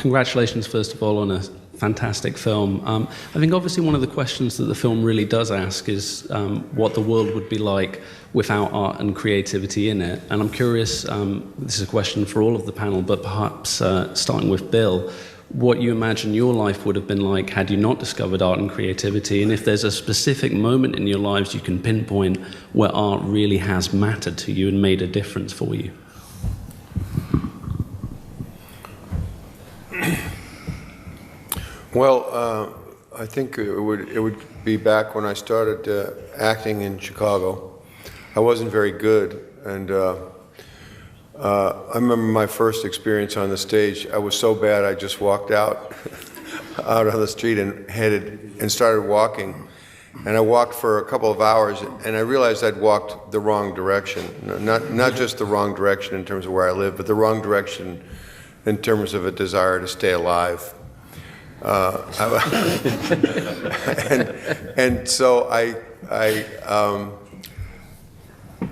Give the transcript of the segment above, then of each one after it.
congratulations, first of all, on a fantastic film. I think obviously one of the questions that the film really does ask is what the world would be like without art and creativity in it. And I'm curious, this is a question for all of the panel, but perhaps starting with Bill, what you imagine your life would have been like had you not discovered art and creativity, and if there's a specific moment in your lives you can pinpoint where art really has mattered to you and made a difference for you. Well, I think it would be back when I started acting in Chicago. I wasn't very good, and I remember my first experience on the stage. I was so bad I just walked out on the street and started walking. And I walked for a couple of hours, and I realized I'd walked the wrong direction. Not just the wrong direction in terms of where I live, but the wrong direction in terms of a desire to stay alive. And so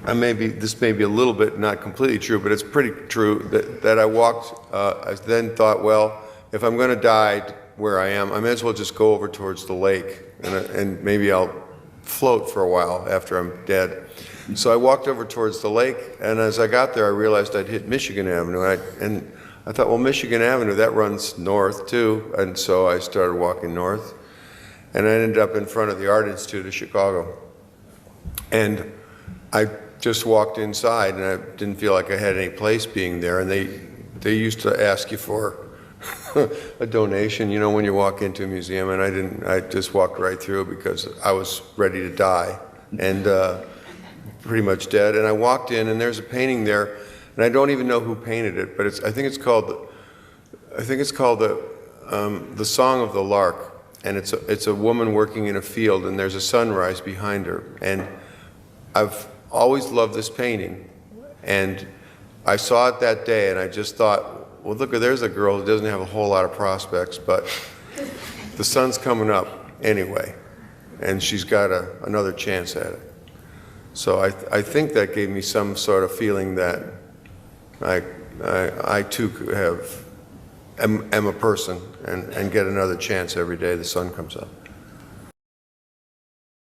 this may be a little bit not completely true, but it's pretty true that I walked. I then thought, well, if I'm going to die where I am, I may as well just go over towards the lake, and maybe I'll float for a while after I'm dead. So I walked over towards the lake, and as I got there, I realized I'd hit Michigan Avenue, and I thought, well, Michigan Avenue, that runs north too, and so I started walking north, and I ended up in front of the Art Institute of Chicago. And I just walked inside, and I didn't feel like I had any place being there, and they used to ask you for a donation, you know, when you walk into a museum, and I just walked right through because I was ready to die, and pretty much dead. And I walked in, and there's a painting there, and I don't even know who painted it, but I think it's called the Song of the Lark, and it's a woman working in a field, and there's a sunrise behind her. And I've always loved this painting, and I saw it that day, and I just thought, well, look, there's a girl who doesn't have a whole lot of prospects, but the sun's coming up anyway, and she's got another chance at it. So I think that gave me some sort of feeling that I too am a person and get another chance every day the sun comes up.